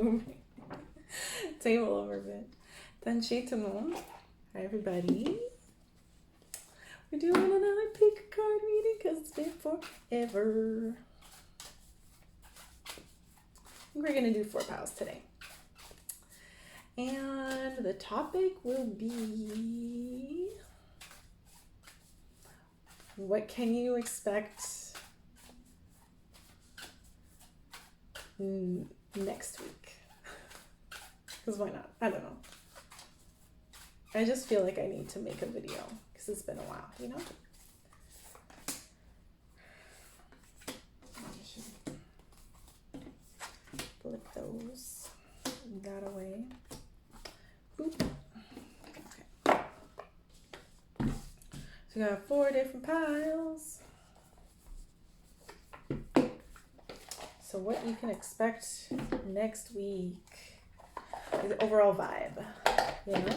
moving table over a bit. Untitled. Hi everybody. We're doing another pick a card reading because it's been forever. We're going to do 4 piles today. And the topic will be, what can you expect next week? Because why not? I don't know. I just feel like I need to make a video because it's been a while, you know? Flip those that away. Boop. Okay. So we got 4 different piles. So what you can expect next week is the overall vibe, you know?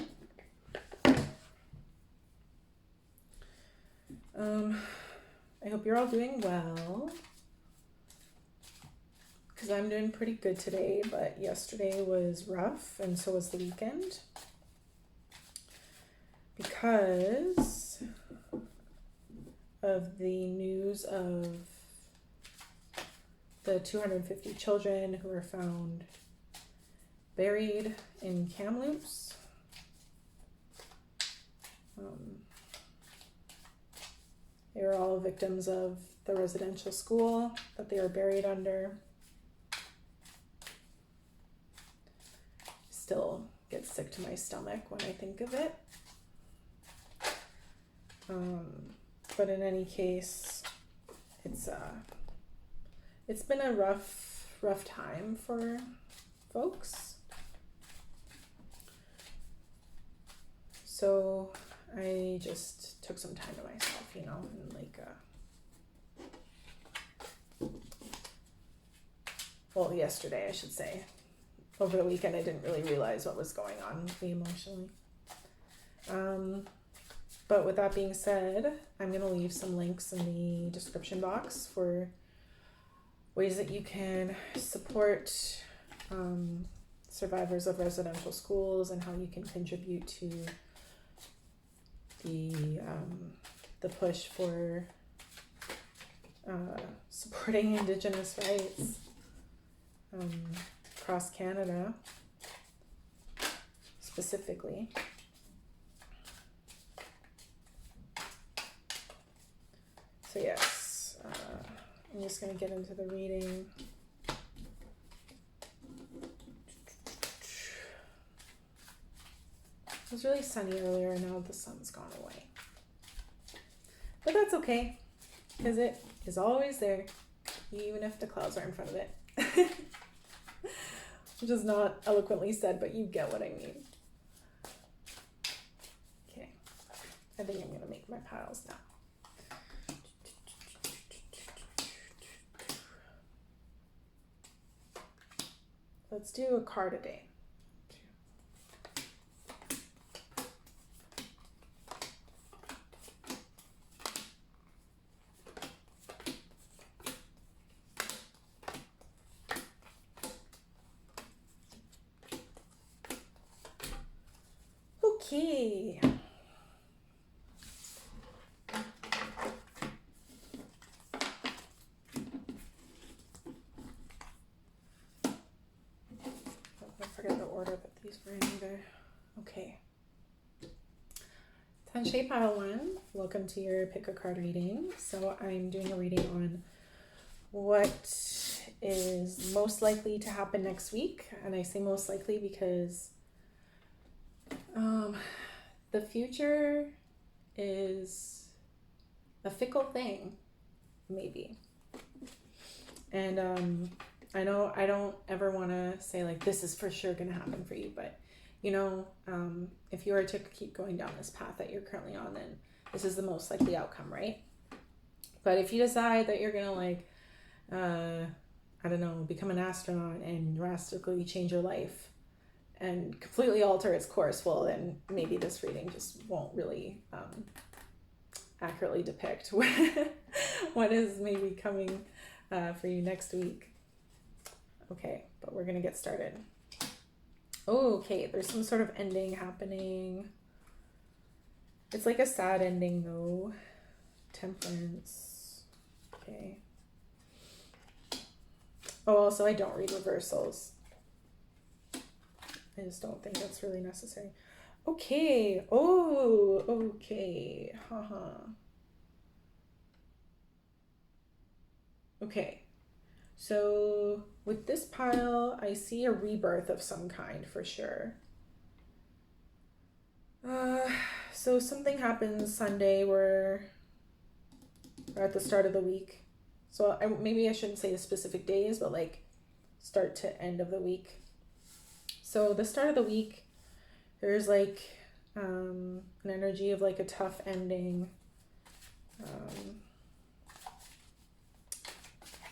I hope you're all doing well, because I'm doing pretty good today, but yesterday was rough, and so was the weekend, because of the news of the 250 children who were found buried in Kamloops. They were all victims of the residential school that they were buried under. Still gets sick to my stomach when I think of it. But in any case, it's been a rough time for folks. So I just took some time to myself, you know, and well, yesterday, I should say. Over the weekend, I didn't really realize what was going on with me emotionally. But with that being said, I'm going to leave some links in the description box for ways that you can support survivors of residential schools and how you can contribute to the push for supporting Indigenous rights across Canada, specifically. So yes, I'm just going to get into the reading. It was really sunny earlier, and now the sun's gone away. But that's okay, because it is always there, even if the clouds are in front of it. Which is not eloquently said, but you get what I mean. Okay, I think I'm going to make my piles now. Let's do a card a day. Okay. I forget the order that these were in either. Okay. 10 shape pile 1. Welcome to your pick a card reading. So I'm doing a reading on what is most likely to happen next week. And I say most likely because the future is a fickle thing, maybe. And I know I don't ever want to say like this is for sure going to happen for you, but you know, if you are to keep going down this path that you're currently on, then this is the most likely outcome, right? But if you decide that you're going to like, I don't know, become an astronaut and drastically change your life and completely alter its course, well, then maybe this reading just won't really accurately depict what is maybe coming for you next week. Okay, but we're going to get started. Oh, okay. There's some sort of ending happening. It's like a sad ending, though. Temperance. Okay. Oh, also, I don't read reversals. I just don't think that's really necessary. Okay. Oh, okay. Haha. Okay. So with this pile, I see a rebirth of some kind for sure. So something happens Sunday where we're at the start of the week. So maybe I shouldn't say the specific days, but like start to end of the week. So the start of the week, there's like an energy of like a tough ending.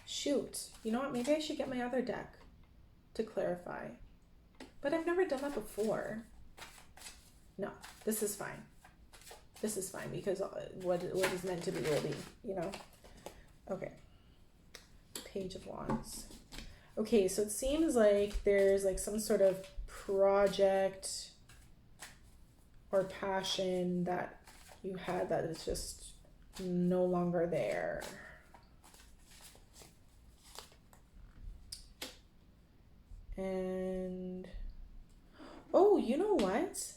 Shoot, you know what? Maybe I should get my other deck to clarify. But I've never done that before. No, this is fine. This is fine because what is meant to be will be, you know? Okay. Page of Wands. Okay, so it seems like there's like some sort of project or passion that you had that is just no longer there. And oh, you know what?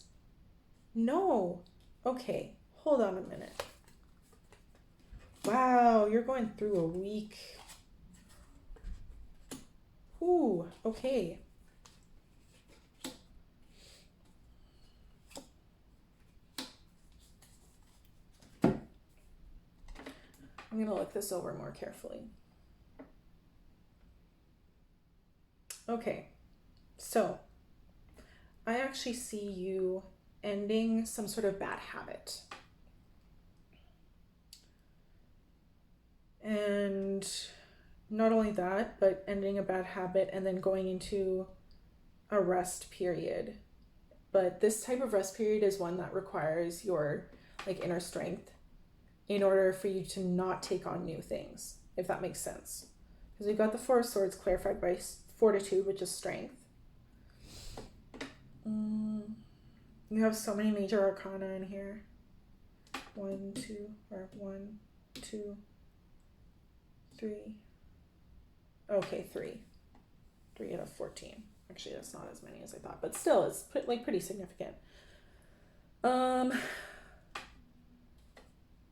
No. Okay, hold on a minute. Wow, you're going through a week. Ooh, okay. I'm gonna look this over more carefully. Okay, so I actually see you ending some sort of bad habit. And not only that, but ending a bad habit and then going into a rest period. But this type of rest period is one that requires your like inner strength in order for you to not take on new things, if that makes sense. Because we've got the Four of Swords clarified by fortitude, which is strength. You have so many major arcana in here. 1, 2, 3. Okay, 3. 3 out of 14. Actually, that's not as many as I thought, but still, it's pretty significant.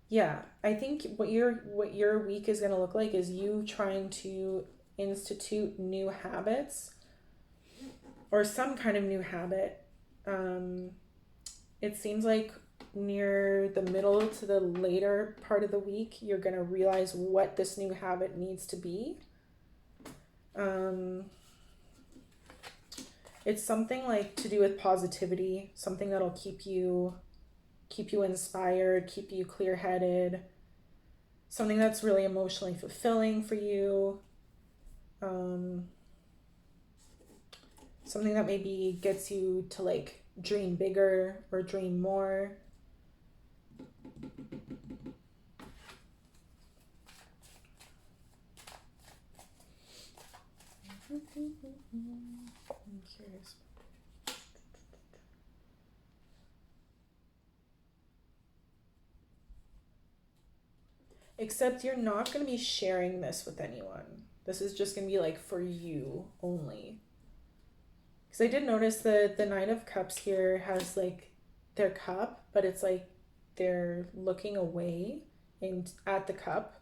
Yeah, I think what your week is going to look like is you trying to institute new habits or some kind of new habit. It seems like near the middle to the later part of the week, you're going to realize what this new habit needs to be. It's something like to do with positivity, something that'll keep you inspired, keep you clear-headed, something that's really emotionally fulfilling for you, something that maybe gets you to like dream bigger or dream more. I'm curious. Except you're not going to be sharing this with anyone. This is just going to be like for you only. Because I did notice that the Knight of Cups here has like their cup, but it's like they're looking away at the cup.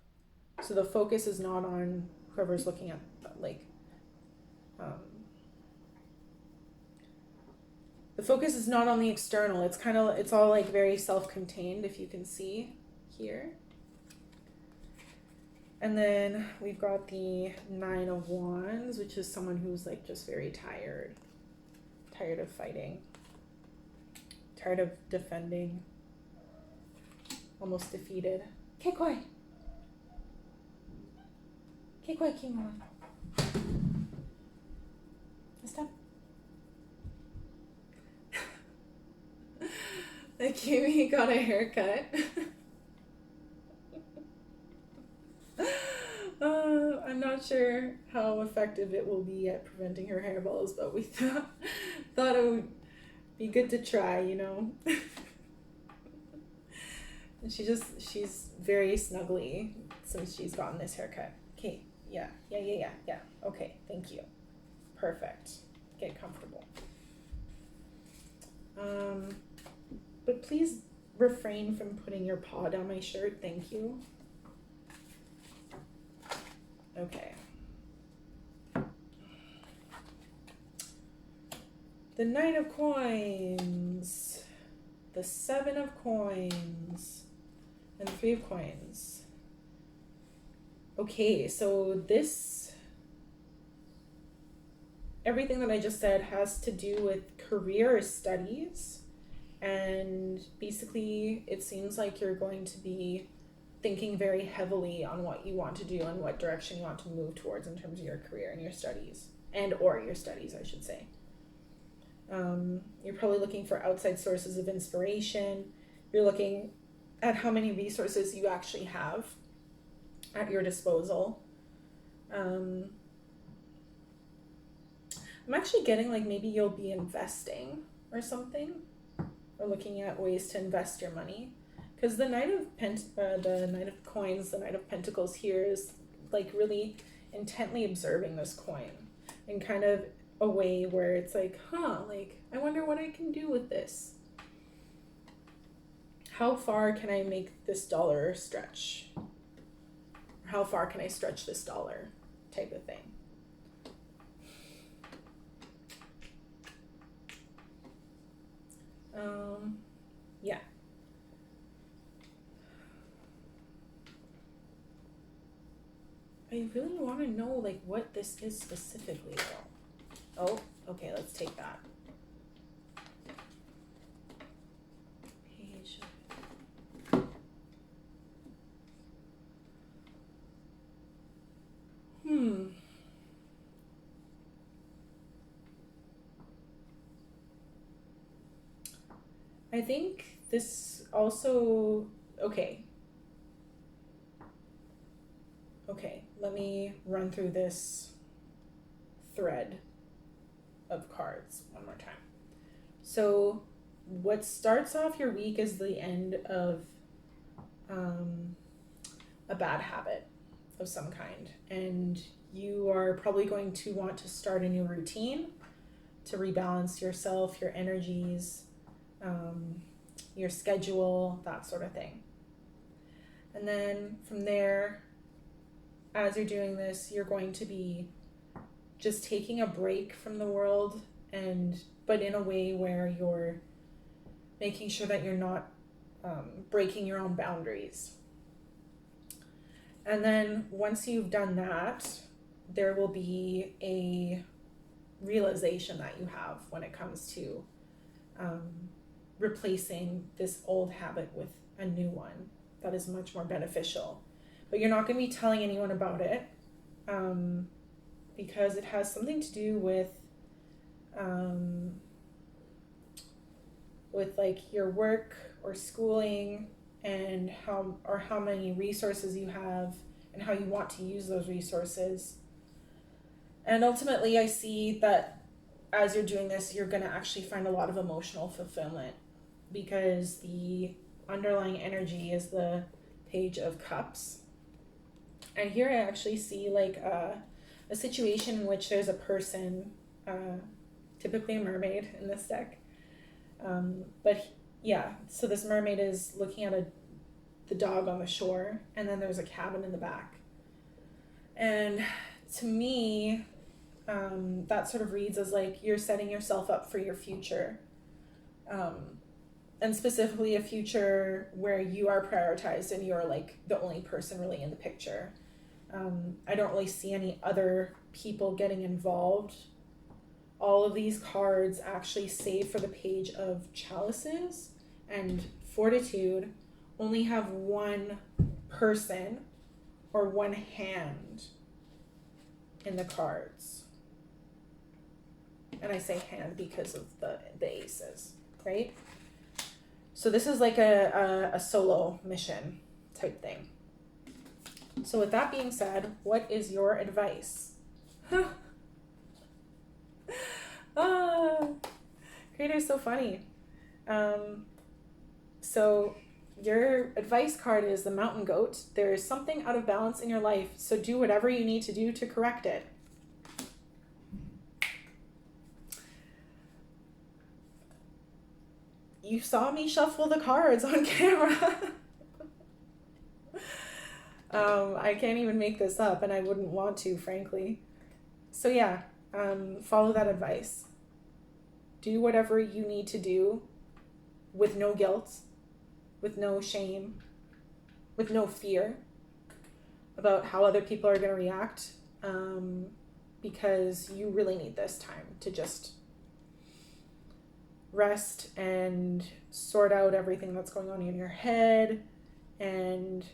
So the focus is not on whoever's looking at like the focus is not on the external. It's all like very self-contained, if you can see here. And then we've got the 9 of Wands, which is someone who's like just very tired of fighting, tired of defending, almost defeated. Kekoi Kimono. Stop. Like Kimi got a haircut. I'm not sure how effective it will be at preventing her hairballs, but we thought thought it would be good to try, you know. And she's very snuggly since she's gotten this haircut. Okay, yeah. Okay, thank you. Perfect. Get comfortable. But please refrain from putting your paw down my shirt. Thank you. Okay. The Knight of Coins. The Seven of Coins. And the Three of Coins. Okay, so everything that I just said has to do with career or studies. And basically, it seems like you're going to be thinking very heavily on what you want to do and what direction you want to move towards in terms of your career and your studies. Or your studies, I should say. You're probably looking for outside sources of inspiration. You're looking at how many resources you actually have at your disposal. I'm actually getting like maybe you'll be investing or something, or looking at ways to invest your money, because the Knight of Coins, the Knight of Pentacles here is like really intently observing this coin in kind of a way where it's like, like I wonder what I can do with this. How far can I make this dollar stretch? How far can I stretch this dollar, type of thing. Yeah. I really want to know like what this is specifically though. Oh, okay, let's take that. Page. I think this also, okay, let me run through this thread of cards one more time. So what starts off your week is the end of a bad habit of some kind, and you are probably going to want to start a new routine to rebalance yourself, your energies, your schedule, that sort of thing. And then from there, as you're doing this, you're going to be just taking a break from the world, but in a way where you're making sure that you're not breaking your own boundaries. And then once you've done that, there will be a realization that you have when it comes to replacing this old habit with a new one that is much more beneficial. But you're not going to be telling anyone about it because it has something to do with like your work or schooling, and how many resources you have and how you want to use those resources. And ultimately, I see that as you're doing this, you're going to actually find a lot of emotional fulfillment, because the underlying energy is the Page of Cups. And here I actually see like a situation in which there's a person, typically a mermaid in this deck. So this mermaid is looking at the dog on the shore, and then there's a cabin in the back. And to me, that sort of reads as like you're setting yourself up for your future. And specifically a future where you are prioritized and you're like the only person really in the picture. I don't really see any other people getting involved. All of these cards actually, save for the Page of Chalices and Fortitude, only have one person or one hand in the cards. And I say hand because of the aces, right? So this is like a solo mission type thing. So with that being said, what is your advice? Creator's so funny. So your advice card is the mountain goat. There is something out of balance in your life, so do whatever you need to do to correct it. You saw me shuffle the cards on camera. I can't even make this up, and I wouldn't want to, frankly. So yeah, follow that advice. Do whatever you need to do with no guilt, with no shame, with no fear about how other people are going to react, because you really need this time to just rest and sort out everything that's going on in your head and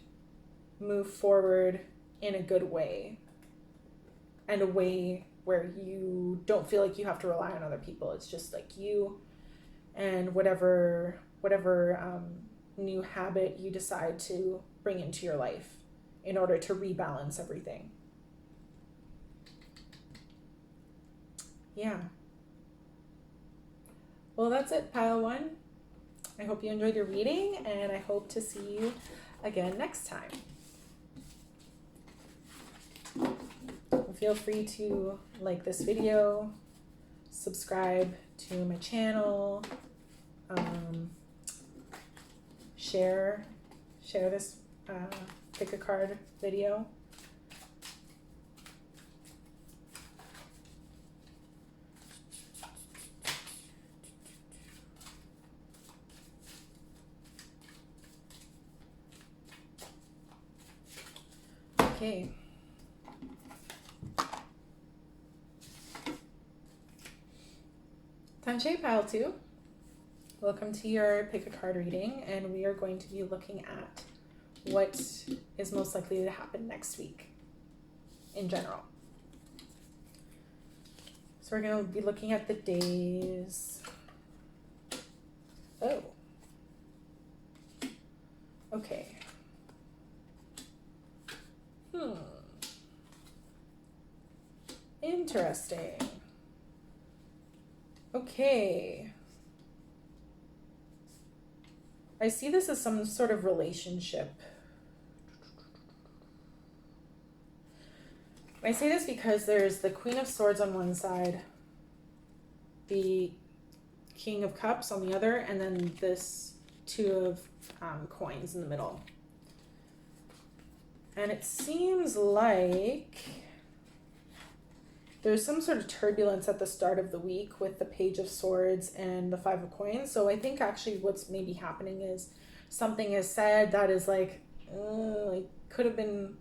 move forward in a good way, and a way where you don't feel like you have to rely on other people. It's just like you and whatever new habit you decide to bring into your life in order to rebalance everything. Yeah. Well, that's it, pile one. I hope you enjoyed your reading, and I hope to see you again next time. Feel free to like this video, subscribe to my channel, share this pick a card video. Okay. Tanche pile 2. Welcome to your pick a card reading, and we are going to be looking at what is most likely to happen next week in general. So we're going to be looking at the days. Oh. Okay. Interesting. Okay. I see this as some sort of relationship. I say this because there's the Queen of Swords on one side, the King of Cups on the other, and then this Two of Coins in the middle. And it seems like there's some sort of turbulence at the start of the week with the Page of Swords and the Five of Coins. So I think actually what's maybe happening is something is said that is like could have been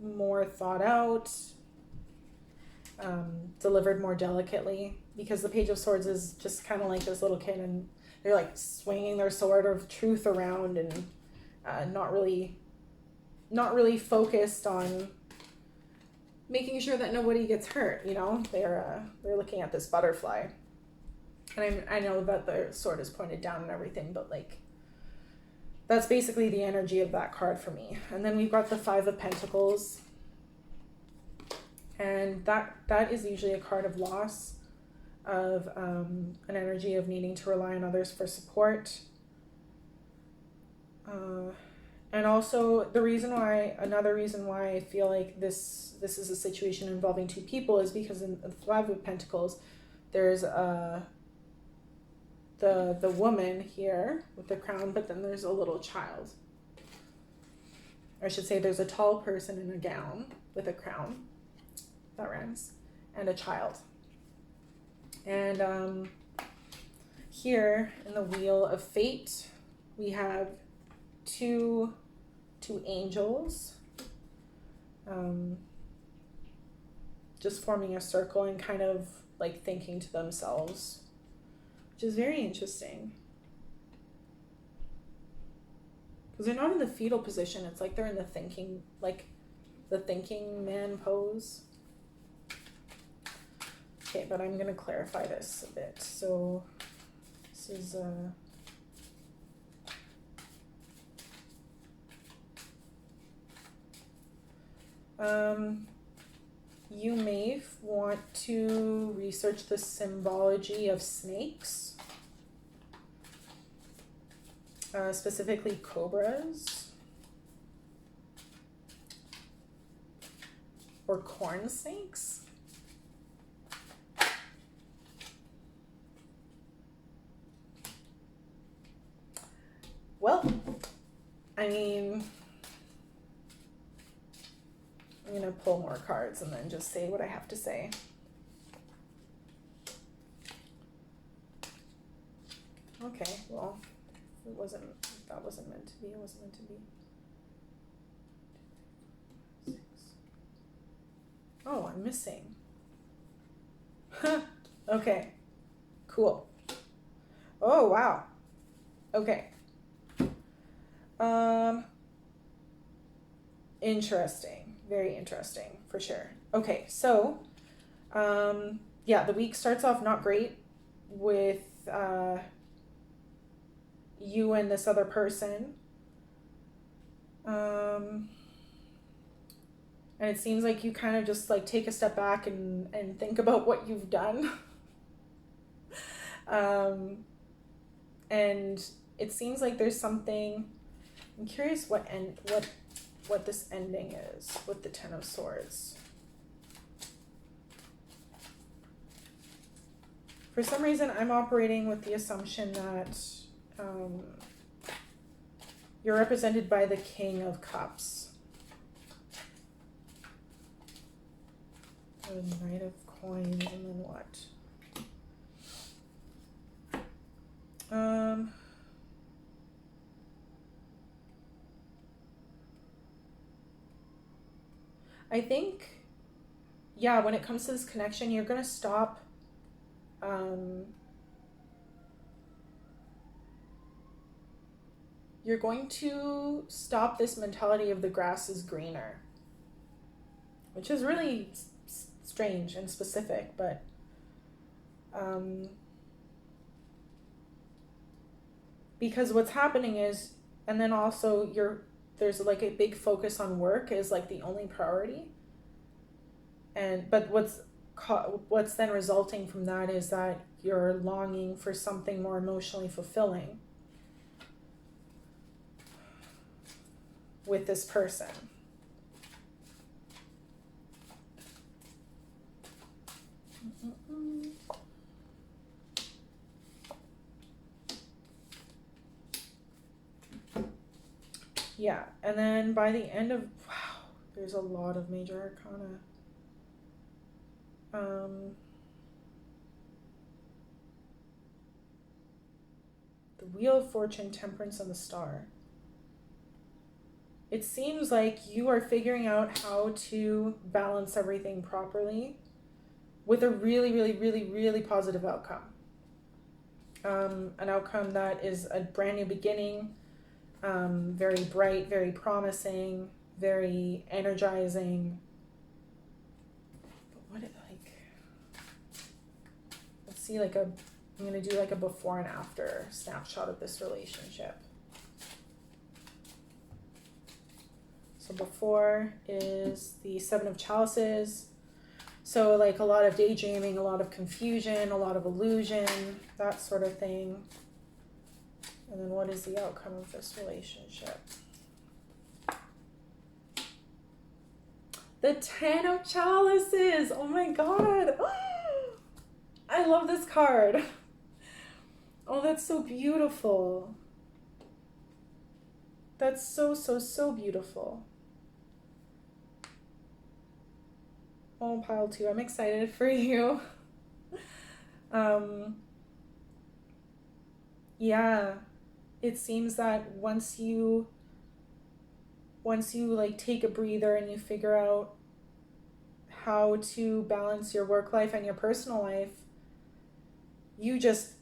more thought out, delivered more delicately, because the Page of Swords is just kind of like this little kid, and they're like swinging their sword of truth around, and not really focused on making sure that nobody gets hurt. You know, they're looking at this butterfly, and I know that the sword is pointed down and everything, but like that's basically the energy of that card for me. And then we've got the Five of Pentacles, and that is usually a card of loss, of an energy of needing to rely on others for support. And also another reason why I feel like this is a situation involving two people is because in the Five of Pentacles, there's the woman here with the crown, but then there's a little child. Or I should say there's a tall person in a gown with a crown, that rhymes, and a child. And here in the Wheel of Fate, we have two angels, just forming a circle and kind of like thinking to themselves, which is very interesting, because they're not in the fetal position. It's like they're in the thinking man pose. Okay, but I'm gonna clarify this a bit. So this is you may want to research the symbology of snakes, specifically cobras or corn snakes. Well, I mean, I'm going to pull more cards and then just say what I have to say. Okay, well, that wasn't meant to be. It wasn't meant to be. 6. Oh, I'm missing. Okay, cool. Oh, wow. Okay. Interesting. Very interesting, for sure. Okay, so, yeah, the week starts off not great with you and this other person. And it seems like you kind of just like take a step back and think about what you've done. And it seems like there's something. I'm curious what this ending is with the Ten of Swords. For some reason, I'm operating with the assumption that you're represented by the King of Cups. The Knight of Coins, and then what? I think, yeah, when it comes to this connection, you're going to stop you're going to stop this mentality of the grass is greener, which is really strange and specific, but because what's happening is, and then also there's like a big focus on work is like the only priority, but what's then resulting from that is that you're longing for something more emotionally fulfilling with this person. Yeah, and then by the end of, wow, there's a lot of major arcana. The Wheel of Fortune, Temperance, and the Star. It seems like you are figuring out how to balance everything properly with a really, really, really, really positive outcome. An outcome that is a brand new beginning, very bright, very promising, very energizing. But what let's see, I'm going to do like a before and after snapshot of this relationship. So before is the Seven of Chalices. So like a lot of daydreaming, a lot of confusion, a lot of illusion, that sort of thing. And then what is the outcome of this relationship? The Ten of Chalices. Oh my God. I love this card. Oh, that's so beautiful. That's so, so, so beautiful. Oh, pile 2. I'm excited for you. Yeah. It seems that once you like take a breather and you figure out how to balance your work life and your personal life, you just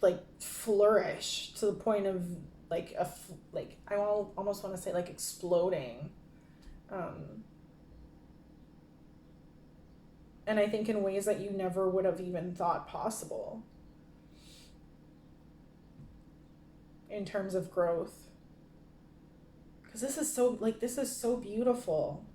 like flourish to the point of like I almost want to say like exploding. And I think in ways that you never would have even thought possible in terms of growth. Because this is so beautiful.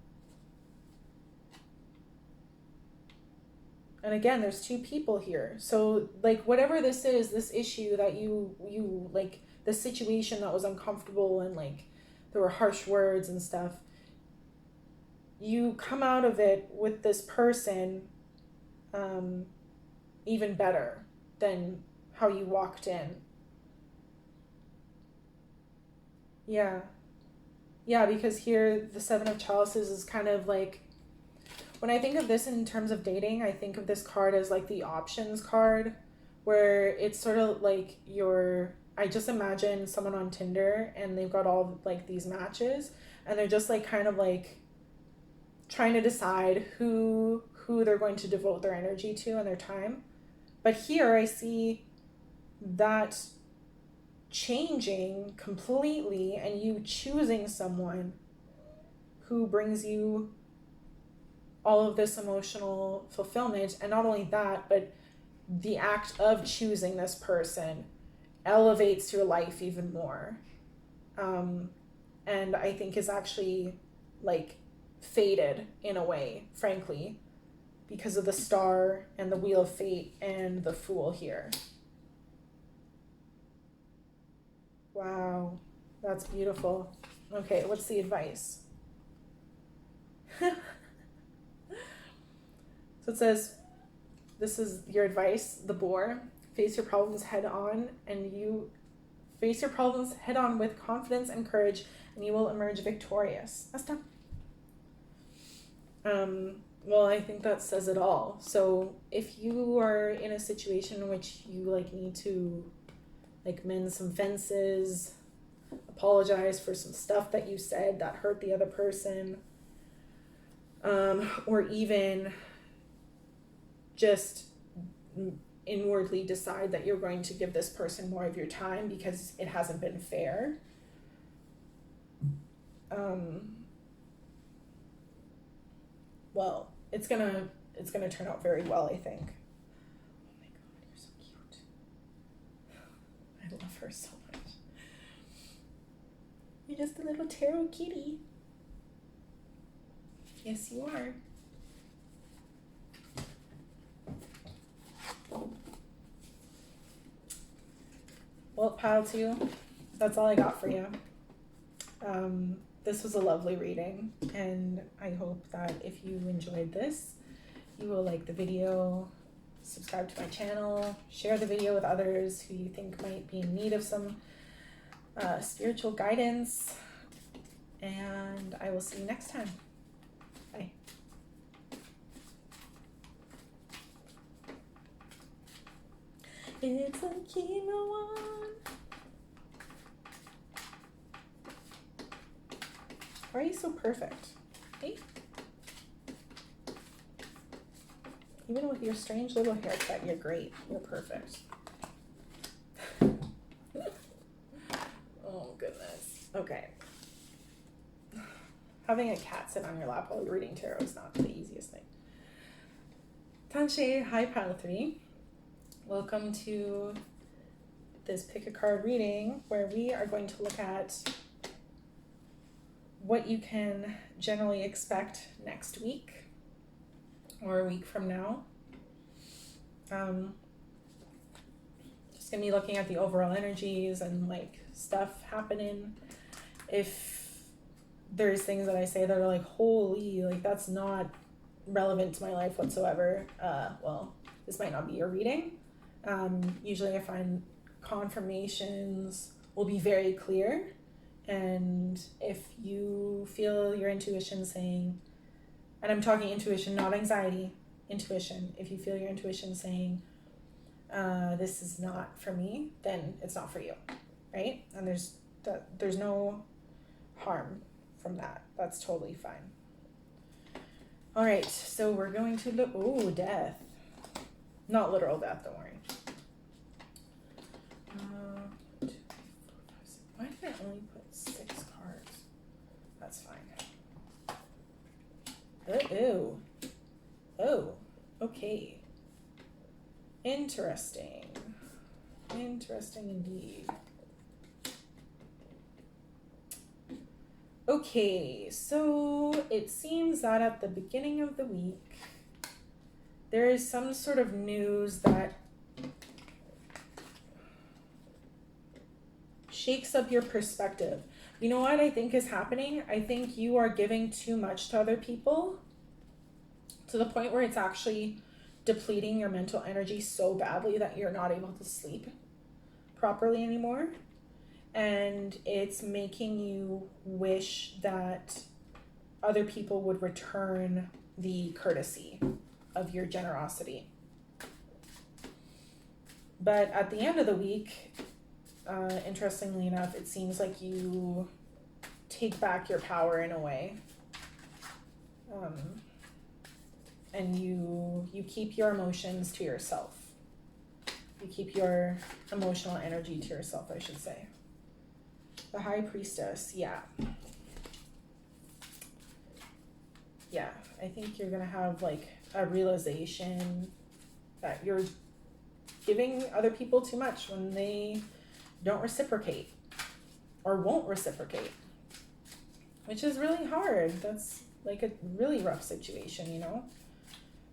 And again, there's two people here. So like whatever this is, this issue that you like, the situation that was uncomfortable and like there were harsh words and stuff, you come out of it with this person even better than how you walked in. Yeah. Yeah, because here the Seven of Chalices is kind of like, when I think of this in terms of dating, I think of this card as like the options card, where it's sort of like I just imagine someone on Tinder and they've got all like these matches and they're just like kind of like trying to decide who they're going to devote their energy to and their time. But here I see that changing completely and you choosing someone who brings you all of this emotional fulfillment. And not only that, but the act of choosing this person elevates your life even more. And I think is actually like fated in a way, frankly, because of the Star and the Wheel of Fate and the Fool here. Wow, that's beautiful. Okay, what's the advice? So it says, this is your advice, the Boar. Face your problems head on, and you face your problems head on with confidence and courage, and you will emerge victorious. That's done. Well, I think that says it all. So if you are in a situation in which you like need to like mend some fences, apologize for some stuff that you said that hurt the other person, or even just inwardly decide that you're going to give this person more of your time because it hasn't been fair. Well, it's gonna turn out very well, I think. Oh my God, you're so cute. I love her so much. You're just a little tarot kitty. Yes, you are. Well, pile 2, that's all I got for you. This was a lovely reading, and I hope that if you enjoyed this, you will like the video, subscribe to my channel, share the video with others who you think might be in need of some spiritual guidance, and I will see you next time. Bye. It's a chemo one. Why are you so perfect? Hey? Even with your strange little haircut, you're great. You're perfect. Oh, goodness. Okay. Having a cat sit on your lap while you're reading tarot is not the easiest thing. Tanshe, hi, pile 3. Welcome to this pick a card reading where we are going to look at what you can generally expect next week or a week from now. Just gonna be looking at the overall energies and like stuff happening. If there's things that I say that are like, holy, like that's not relevant to my life whatsoever, well, this might not be your reading. Usually I find confirmations will be very clear. And if you feel your intuition saying, and I'm talking intuition, not anxiety, intuition. If you feel your intuition saying, this is not for me, then it's not for you, right? And there's no harm from that. That's totally fine. All right, so we're going to look, oh, death. Not literal death, don't worry. 1, 2, 3, 4, 5, 6. Why did I only put 6 cards? That's fine. Oh, oh, okay. Interesting. Interesting indeed. Okay, so it seems that at the beginning of the week, there is some sort of news that shakes up your perspective. You know what I think is happening? I think you are giving too much to other people to the point where it's actually depleting your mental energy so badly that you're not able to sleep properly anymore. And it's making you wish that other people would return the courtesy of your generosity. But at the end of the week, interestingly enough, it seems like you take back your power in a way. And you keep your emotions to yourself. You keep your emotional energy to yourself, I should say. The High Priestess, yeah. Yeah, I think you're going to have like a realization that you're giving other people too much when they don't reciprocate or won't reciprocate, which is really hard. That's like a really rough situation, you know?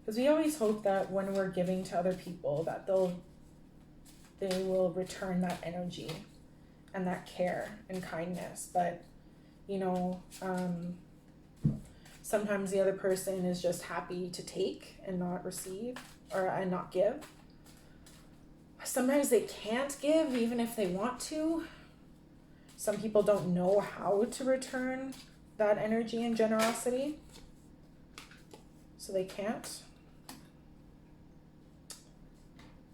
Because we always hope that when we're giving to other people that they will return that energy and that care and kindness. But, you know, sometimes the other person is just happy to take and not receive and not give. Sometimes they can't give even if they want to. Some people don't know how to return that energy and generosity, so they can't.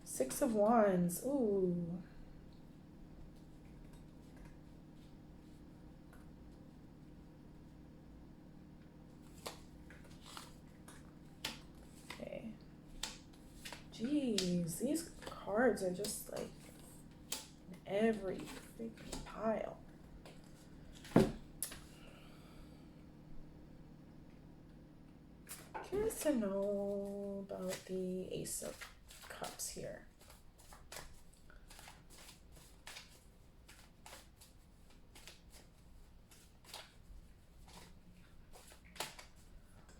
Six of Wands. Ooh. Okay. Jeez, these cards are just like in every freaking pile. Curious to know about the Ace of Cups here.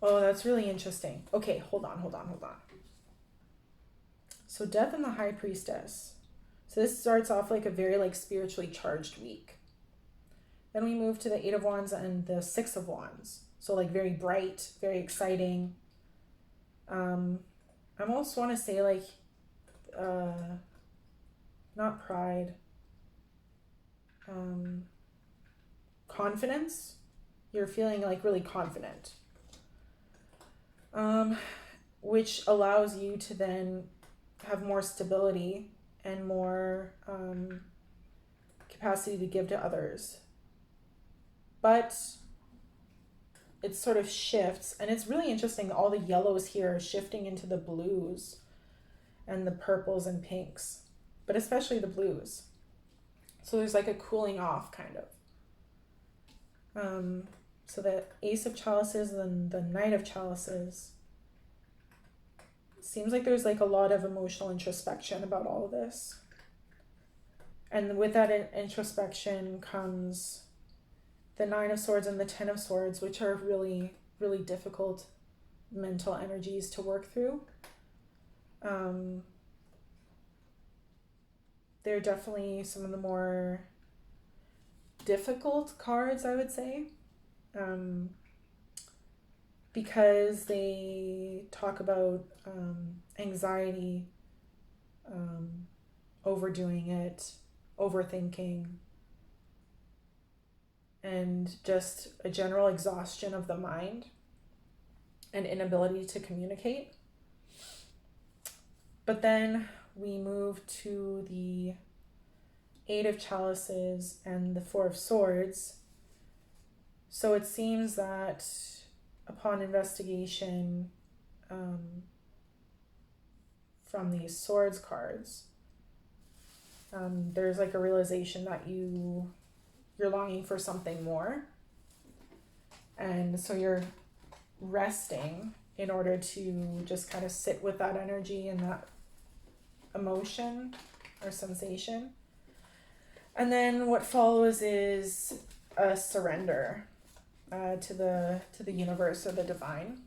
Oh, that's really interesting. Okay, hold on. So Death and the High Priestess. So this starts off like a very like spiritually charged week. Then we move to the Eight of Wands and the Six of Wands. So like very bright, very exciting. I almost want to say like, not pride, confidence. You're feeling like really confident. Which allows you to then have more stability and more capacity to give to others. But it sort of shifts, and it's really interesting. All the yellows here are shifting into the blues and the purples and pinks, but especially the blues. So there's like a cooling off kind of. So the Ace of Chalices and the Knight of Chalices. Seems like there's like a lot of emotional introspection about all of this. And with that introspection comes the Nine of Swords and the Ten of Swords, which are really, really difficult mental energies to work through. They're definitely some of the more difficult cards, I would say. Because they talk about anxiety, overdoing it, overthinking, and just a general exhaustion of the mind and inability to communicate. But then we move to the Eight of Chalices and the Four of Swords. So it seems that upon investigation from these swords cards, there's like a realization that you're longing for something more, and so you're resting in order to just kind of sit with that energy and that emotion or sensation. And then what follows is a surrender to the universe or the divine.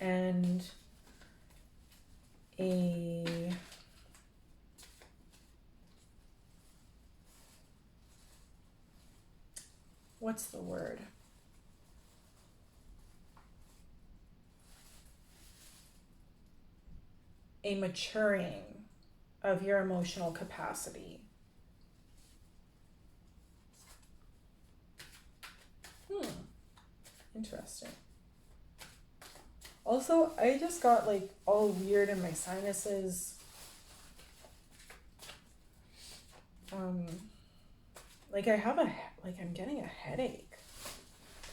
And what's the word? A maturing of your emotional capacity. Interesting. Also, I just got like all weird in my sinuses. Like I'm getting a headache.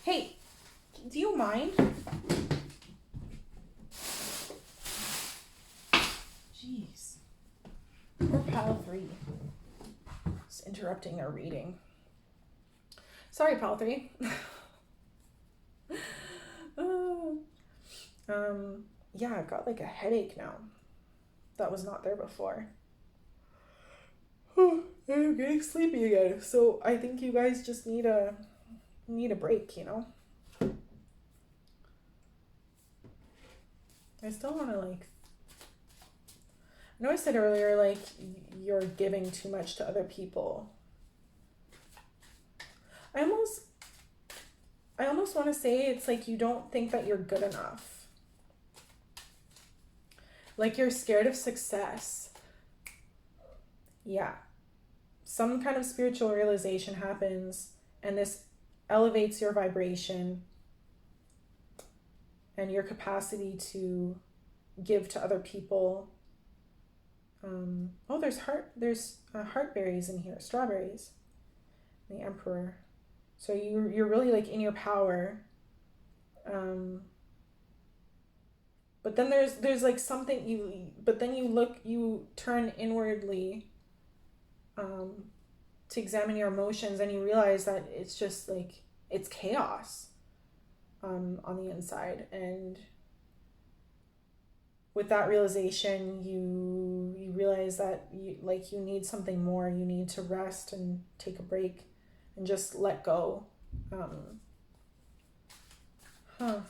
Hey, do you mind? Jeez. Poor Pile 3. Just interrupting our reading. Sorry, Pile 3. Yeah, I've got like a headache now. That was not there before. I'm getting sleepy again. So I think you guys just need a break, you know? I still want to like, I know I said earlier, like, you're giving too much to other people. I almost want to say it's like you don't think that you're good enough. Like you're scared of success. Yeah. Some kind of spiritual realization happens and this elevates your vibration and your capacity to give to other people. Oh, there's heartberries in here, strawberries. The Emperor. So you're really like in your power. But then there's like something you turn inwardly to examine your emotions, and you realize that it's just like it's chaos on the inside. And with that realization, you realize that you need something more. You need to rest and take a break and just let go. Okay,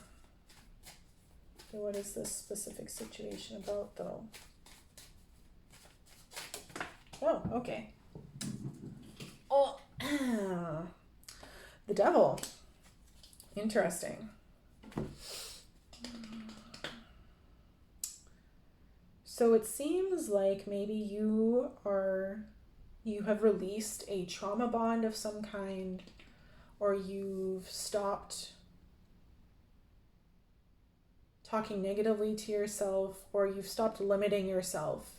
what is this specific situation about though? Oh, okay. Oh, the devil. Interesting. So it seems like maybe you have released a trauma bond of some kind, or you've stopped talking negatively to yourself, or you've stopped limiting yourself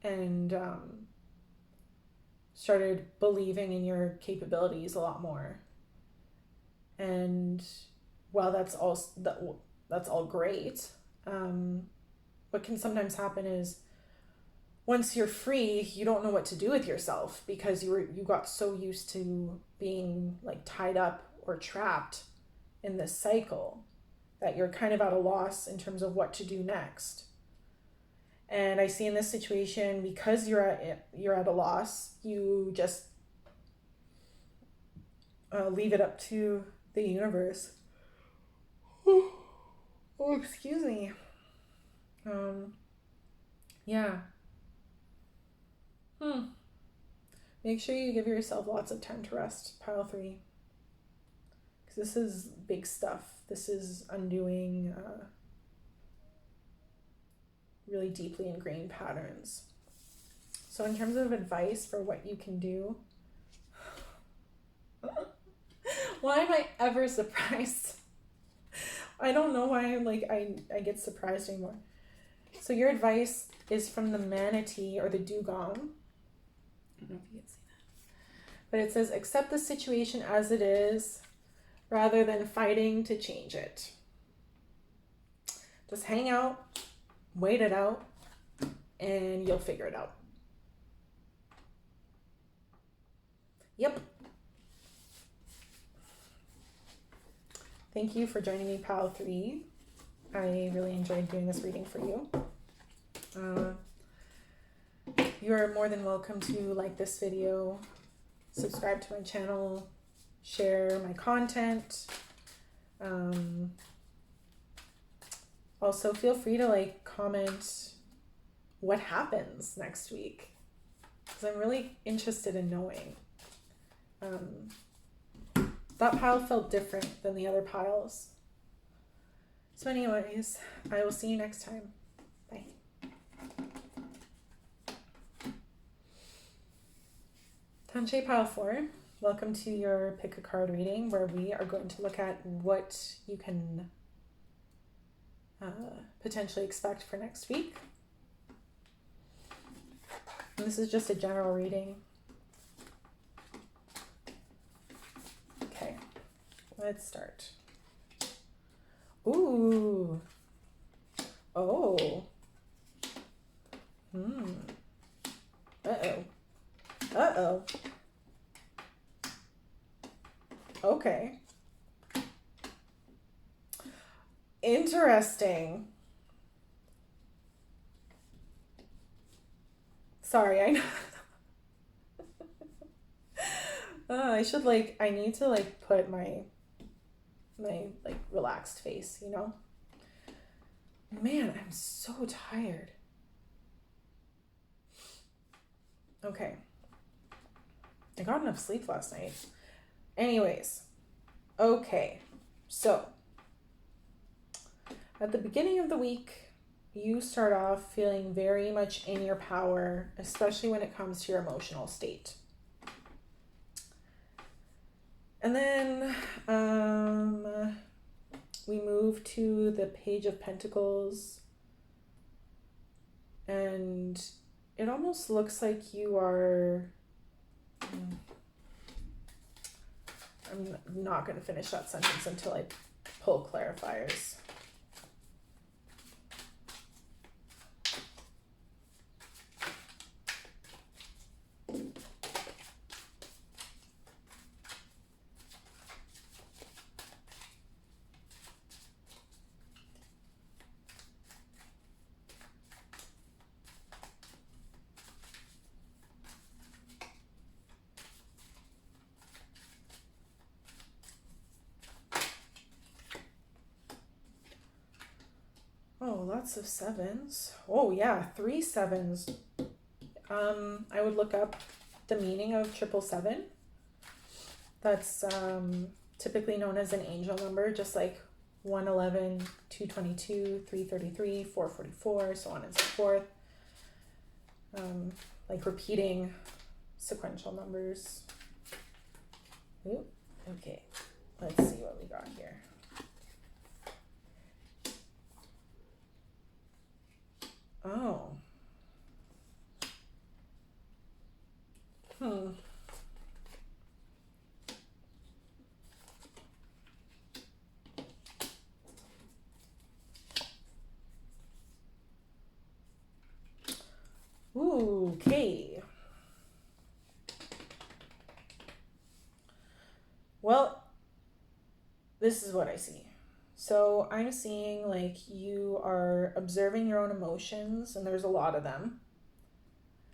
and started believing in your capabilities a lot more. And while that's all great, what can sometimes happen is once you're free, you don't know what to do with yourself because you got so used to being like tied up or trapped in this cycle that you're kind of at a loss in terms of what to do next. And I see in this situation, because you're at a loss, you just leave it up to the universe. Oh, excuse me. Yeah. Make sure you give yourself lots of time to rest, Pile 3. Because this is big stuff. This is undoing really deeply ingrained patterns. So in terms of advice for what you can do, why am I ever surprised? I don't know why I get surprised anymore. So your advice is from the manatee or the dugong. I don't know if you can see that. But it says, accept the situation as it is rather than fighting to change it. Just hang out, wait it out, and you'll figure it out. Yep. Thank you for joining me, Pile 3. I really enjoyed doing this reading for you. You are more than welcome to like this video, subscribe to my channel, share my content. Also, feel free to comment what happens next week, because I'm really interested in knowing. That pile felt different than the other piles. So anyways, I will see you next time. Bye. Tanche Pile 4, welcome to your pick a card reading, where we are going to look at what you can potentially expect for next week. And this is just a general reading. Okay, let's start. Ooh. Oh. Uh-oh. Uh-oh. Okay. Interesting. Sorry, I know. I need to put my relaxed face, you know? Man, I'm so tired. Okay. I got enough sleep last night. Anyways. Okay. So, at the beginning of the week, you start off feeling very much in your power, especially when it comes to your emotional state. And then we move to the Page of Pentacles, and it almost looks like you are... I'm not going to finish that sentence until I pull clarifiers. Oh, lots of sevens. Oh yeah, 3 sevens. I would look up the meaning of 777. That's typically known as an angel number, just like 111, 222, 333, 444, so on and so forth. Like repeating sequential numbers. Ooh, okay, let's see what we got here. Oh. Ooh, okay. Well, this is what I see. So I'm seeing like you are observing your own emotions, and there's a lot of them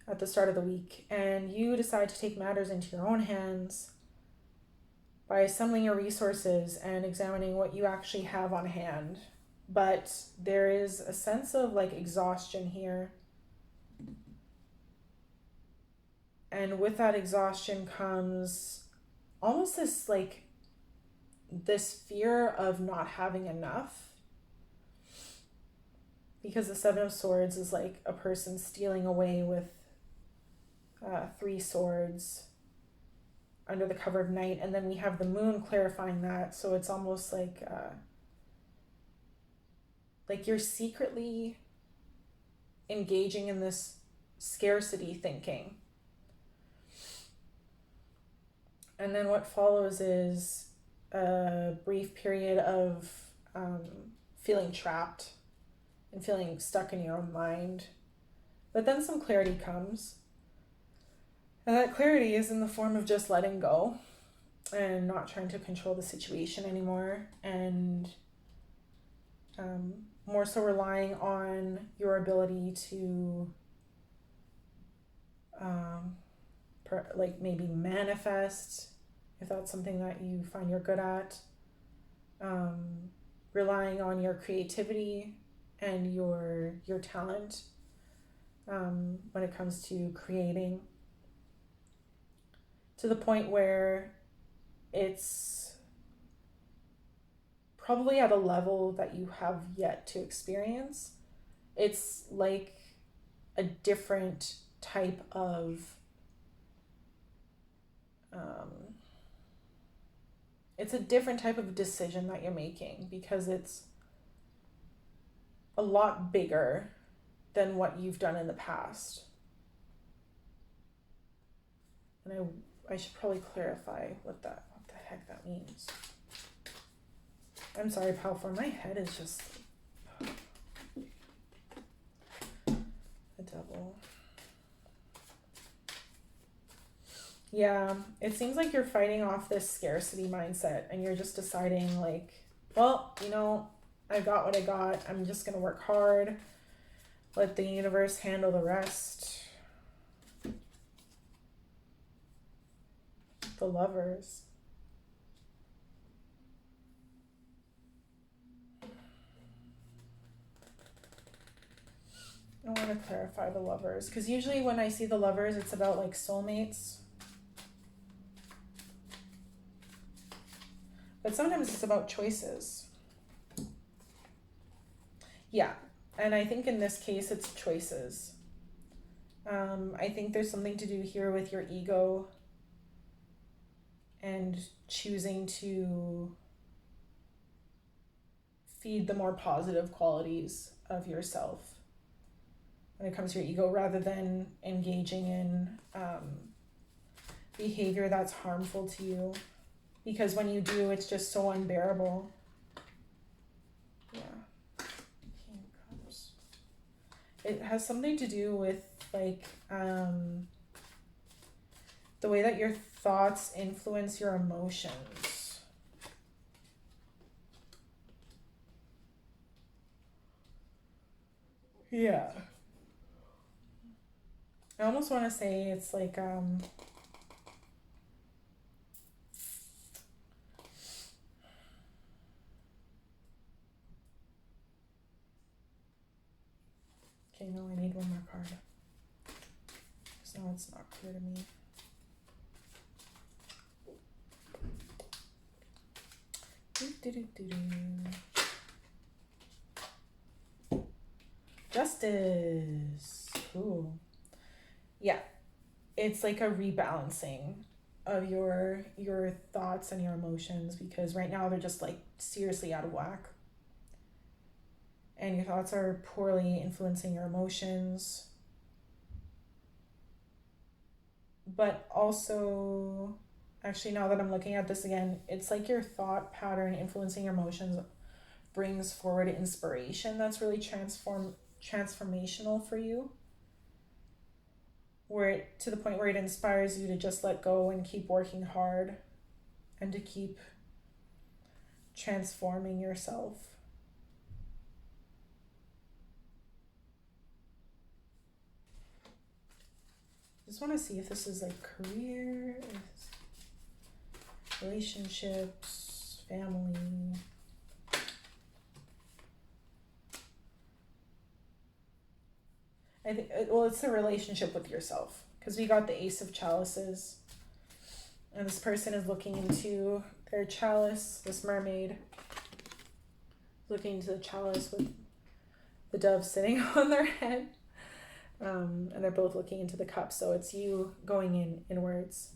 at the start of the week, and you decide to take matters into your own hands by assembling your resources and examining what you actually have on hand. But there is a sense of like exhaustion here. And with that exhaustion comes almost this fear of not having enough, because the 7 of Swords is like a person stealing away with 3 swords under the cover of night, and then we have the moon clarifying that, so it's almost like you're secretly engaging in this scarcity thinking. And then what follows is a brief period of feeling trapped and feeling stuck in your own mind. But then some clarity comes. And that clarity is in the form of just letting go and not trying to control the situation anymore, and more so relying on your ability to maybe manifest, if that's something that you find you're good at, relying on your creativity and your talent, when it comes to creating, to the point where it's probably at a level that you have yet to experience. It's like a different type of it's a different type of decision that you're making, because it's a lot bigger than what you've done in the past. And I should probably clarify what the heck that means. I'm sorry, pal, for my head is just a double. Yeah, it seems like you're fighting off this scarcity mindset, and you're just deciding like, well, I got what I got. I'm just going to work hard. Let the universe handle the rest. The Lovers. I want to clarify the Lovers, because usually when I see the Lovers, it's about like soulmates. But sometimes it's about choices. Yeah, and I think in this case it's choices. I think there's something to do here with your ego and choosing to feed the more positive qualities of yourself when it comes to your ego, rather than engaging in behavior that's harmful to you. Because when you do, it's just so unbearable. Yeah. King of Cups. It has something to do with like the way that your thoughts influence your emotions. Yeah. I almost want to say it's like okay, no, I need one more card. Because now it's not clear to me. Justice. Ooh. Yeah. It's like a rebalancing of your thoughts and your emotions, because right now they're just like seriously out of whack. And your thoughts are poorly influencing your emotions. But also, actually, now that I'm looking at this again, it's like your thought pattern influencing your emotions brings forward inspiration that's really transformational for you, to the point where it inspires you to just let go and keep working hard and to keep transforming yourself. Just want to see if this is like career, relationships, family. I think, well, it's a relationship with yourself, because we got the Ace of Chalices, and this person is looking into their chalice. This mermaid looking into the chalice with the dove sitting on their head, and they're both looking into the cup. So it's you going inwards,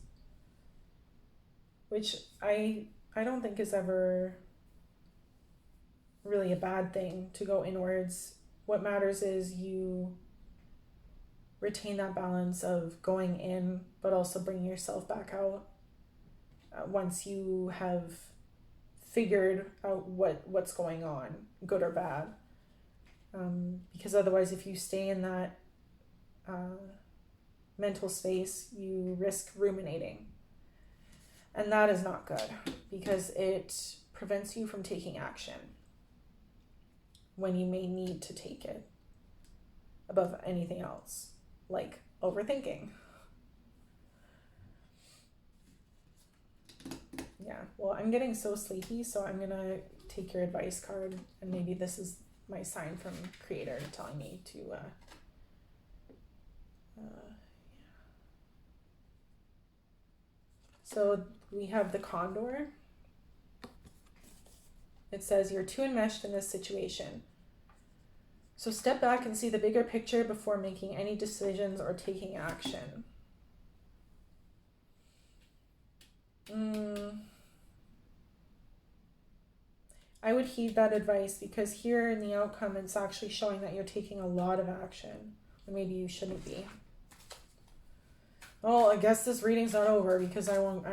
which I don't think is ever really a bad thing, to go inwards. What matters is you retain that balance of going in, but also bringing yourself back out once you have figured out what's going on, good or bad. Because otherwise, if you stay in that mental space, you risk ruminating. And that is not good, because it prevents you from taking action when you may need to take it above anything else, like overthinking. Yeah, well, I'm getting so sleepy, so I'm gonna take your advice card, and maybe this is my sign from Creator telling me to So we have the condor. It says you're too enmeshed in this situation. So step back and see the bigger picture before making any decisions or taking action. I would heed that advice, because here in the outcome, it's actually showing that you're taking a lot of action, or maybe you shouldn't be. Well, I guess this reading's not over, because I want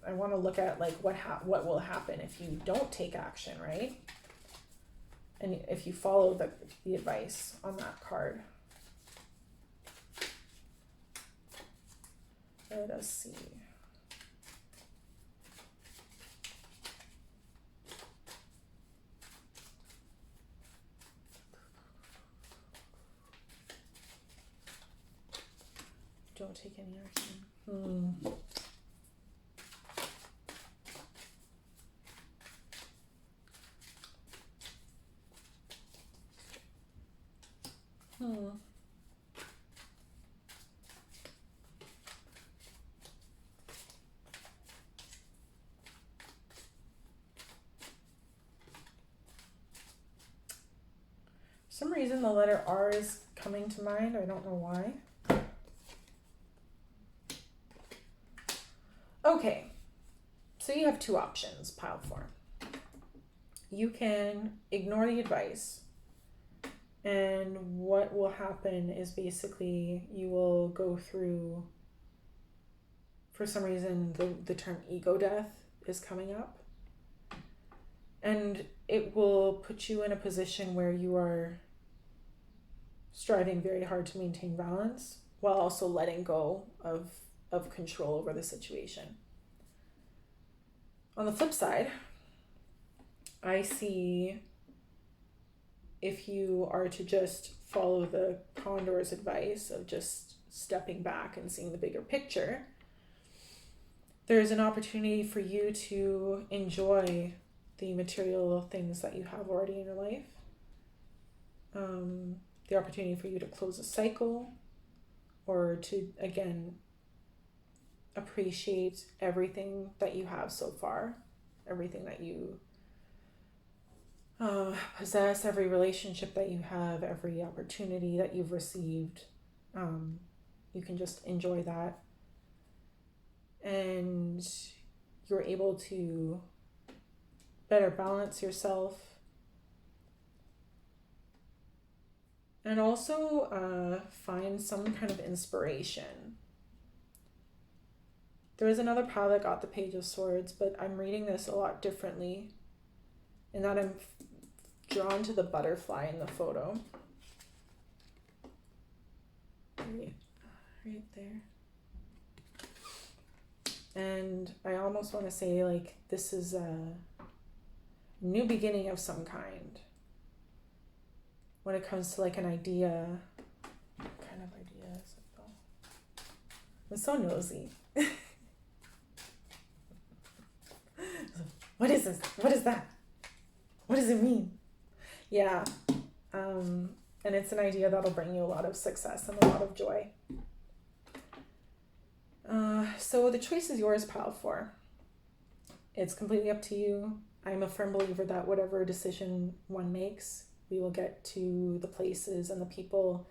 to look at like what will happen if you don't take action, right? And if you follow the advice on that card. Let us see. Don't take any action. For some reason the letter R is coming to mind. I don't know why. Okay, so you have two options, pile 4. You can ignore the advice, and what will happen is basically you will go through, for some reason the term ego death is coming up, and it will put you in a position where you are striving very hard to maintain balance while also letting go of control over the situation. On the flip side, I see if you are to just follow the condor's advice of just stepping back and seeing the bigger picture, there's an opportunity for you to enjoy the material things that you have already in your life. The opportunity for you to close a cycle, or to, again, appreciate everything that you have so far, everything that you possess, every relationship that you have, every opportunity that you've received. You can just enjoy that, and you're able to better balance yourself, and also find some kind of inspiration. There is another pile that got the Page of Swords, but I'm reading this a lot differently in that I'm drawn to the butterfly in the photo. Right there. And I almost want to say, like, this is a new beginning of some kind when it comes to like an idea. What kind of idea is it though? I'm so nosy. What is this? What is that? What does it mean? Yeah. And it's an idea that'll bring you a lot of success and a lot of joy. So the choice is yours, pile 4. It's completely up to you. I'm a firm believer that whatever decision one makes, we will get to the places and the people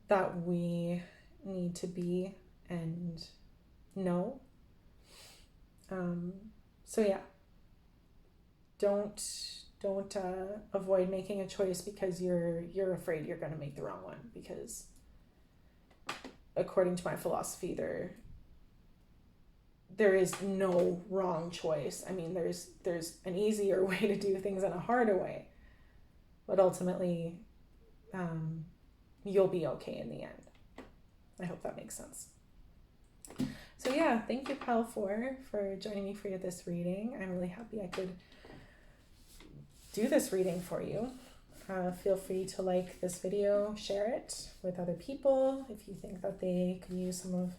that we need to be and know. So yeah, don't avoid making a choice because you're afraid you're going to make the wrong one, because according to my philosophy, there is no wrong choice. I mean, there's an easier way to do things and a harder way, but ultimately you'll be okay in the end. I hope that makes sense. So yeah, thank you, pile 4, for joining me for this reading. I'm really happy I could do this reading for you. Feel free to like this video, share it with other people if you think that they could use some of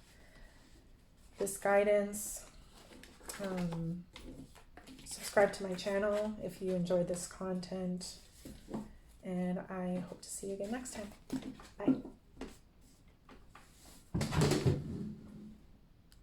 this guidance. Subscribe to my channel if you enjoyed this content, and I hope to see you again next time. Bye.